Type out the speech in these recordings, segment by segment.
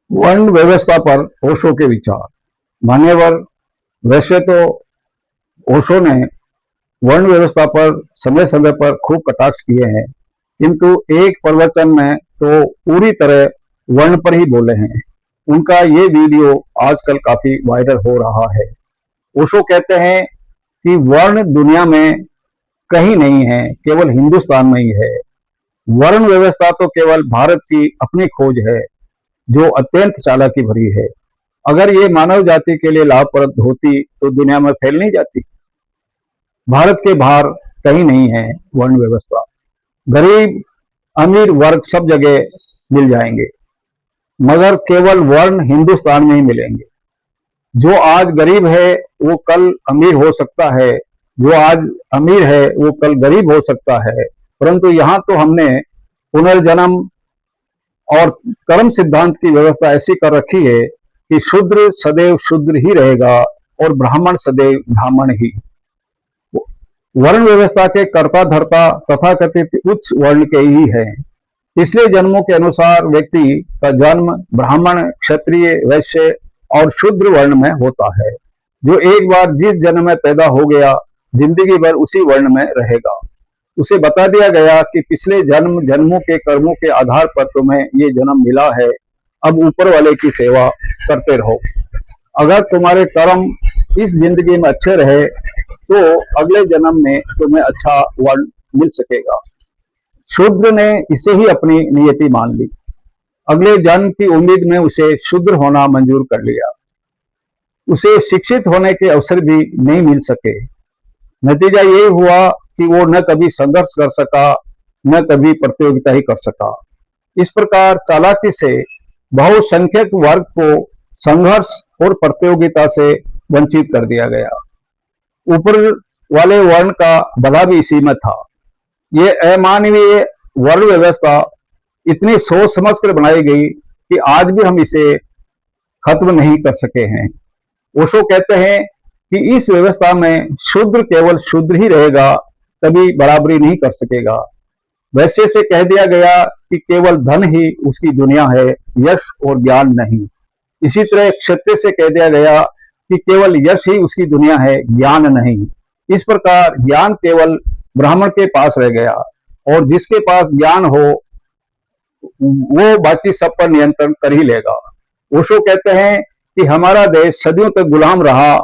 वर्ण व्यवस्था पर ओशो के विचार। मान्यवर, वैसे तो ओशो ने वर्ण व्यवस्था पर समय समय पर खूब कटाक्ष किए हैं, किंतु एक प्रवचन में तो पूरी तरह वर्ण पर ही बोले हैं। उनका ये वीडियो आजकल काफी वायरल हो रहा है। ओशो कहते हैं कि वर्ण दुनिया में कहीं नहीं है, केवल हिंदुस्तान में ही है। वर्ण व्यवस्था तो केवल भारत की अपनी खोज है, जो अत्यंत चालाकी भरी है। अगर ये मानव जाति के लिए लाभप्रद होती तो दुनिया में फैल नहीं जाती। भारत के बाहर कहीं नहीं है वर्ण व्यवस्था। गरीब अमीर वर्ग सब जगह मिल जाएंगे, मगर केवल वर्ण हिंदुस्तान में ही मिलेंगे। जो आज गरीब है वो कल अमीर हो सकता है, जो आज अमीर है वो कल गरीब हो सकता है। परंतु यहाँ तो हमने पुनर्जन्म और कर्म सिद्धांत की व्यवस्था ऐसी कर रखी है कि शूद्र सदैव शूद्र ही रहेगा और ब्राह्मण सदैव ब्राह्मण ही। वर्ण व्यवस्था के कर्ता धर्ता तथाकथित उच्च वर्ण के ही है। पिछले जन्मों के अनुसार व्यक्ति का जन्म ब्राह्मण, क्षत्रिय, वैश्य और शूद्र वर्ण में होता है। जो एक बार जिस जन्म में पैदा हो गया, जिंदगी भर उसी वर्ण में रहेगा। उसे बता दिया गया कि पिछले जन्मों के कर्मों के आधार पर तुम्हें ये जन्म मिला है, अब ऊपर वाले की सेवा करते रहो। अगर तुम्हारे कर्म इस जिंदगी में अच्छे रहे तो अगले जन्म में तुम्हें अच्छा वर्ण मिल सकेगा। शूद्र ने इसे ही अपनी नियति मान ली। अगले जन्म की उम्मीद में उसे शूद्र होना मंजूर कर लिया। उसे शिक्षित होने के अवसर भी नहीं मिल सके। नतीजा ये हुआ कि वो न कभी संघर्ष कर सका, न कभी प्रतियोगिता ही कर सका। इस प्रकार चालाकी से बहुसंख्यक वर्ग को संघर्ष और प्रतियोगिता से वंचित कर दिया गया। ऊपर वाले वर्ण का भला भी इसी में था। ये अमानवीय वर्ण व्यवस्था इतनी सोच समझ कर बनाई गई कि आज भी हम इसे खत्म नहीं कर सके हैं। ओशो कहते हैं कि इस व्यवस्था में शूद्र केवल शूद्र ही रहेगा, कभी बराबरी नहीं कर सकेगा। वैश्य से कह दिया गया कि केवल धन ही उसकी दुनिया है, यश और ज्ञान नहीं। इसी तरह क्षत्रिय से कह दिया गया कि केवल यश ही उसकी दुनिया है, ज्ञान नहीं। इस प्रकार ज्ञान केवल ब्राह्मण के पास रह गया, और जिसके पास ज्ञान हो वो बाकी सब पर नियंत्रण कर ही लेगा। ओशो कहते हैं कि हमारा देश सदियों तक गुलाम रहा,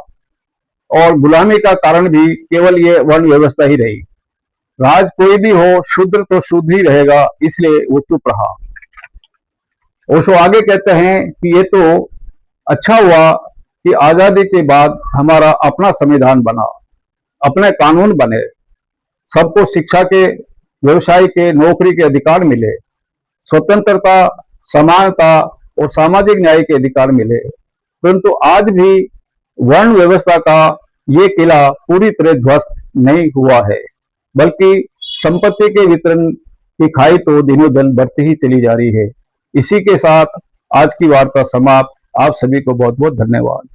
और गुलामी का कारण भी केवल ये वर्ण व्यवस्था ही रही। राज कोई भी हो, शूद्र तो शूद्र ही रहेगा, इसलिए वो चुप रहा। ओशो आगे कहते हैं कि ये तो अच्छा हुआ कि आजादी के बाद हमारा अपना संविधान बना, अपने कानून बने, सबको शिक्षा के, व्यवसाय के, नौकरी के अधिकार मिले, स्वतंत्रता, समानता और सामाजिक न्याय के अधिकार मिले। परंतु आज भी वर्ण व्यवस्था का ये किला पूरी तरह ध्वस्त नहीं हुआ है, बल्कि संपत्ति के वितरण की खाई तो दिनों दिन बढ़ती ही चली जा रही है। इसी के साथ आज की वार्ता समाप्त। आप सभी को बहुत बहुत धन्यवाद।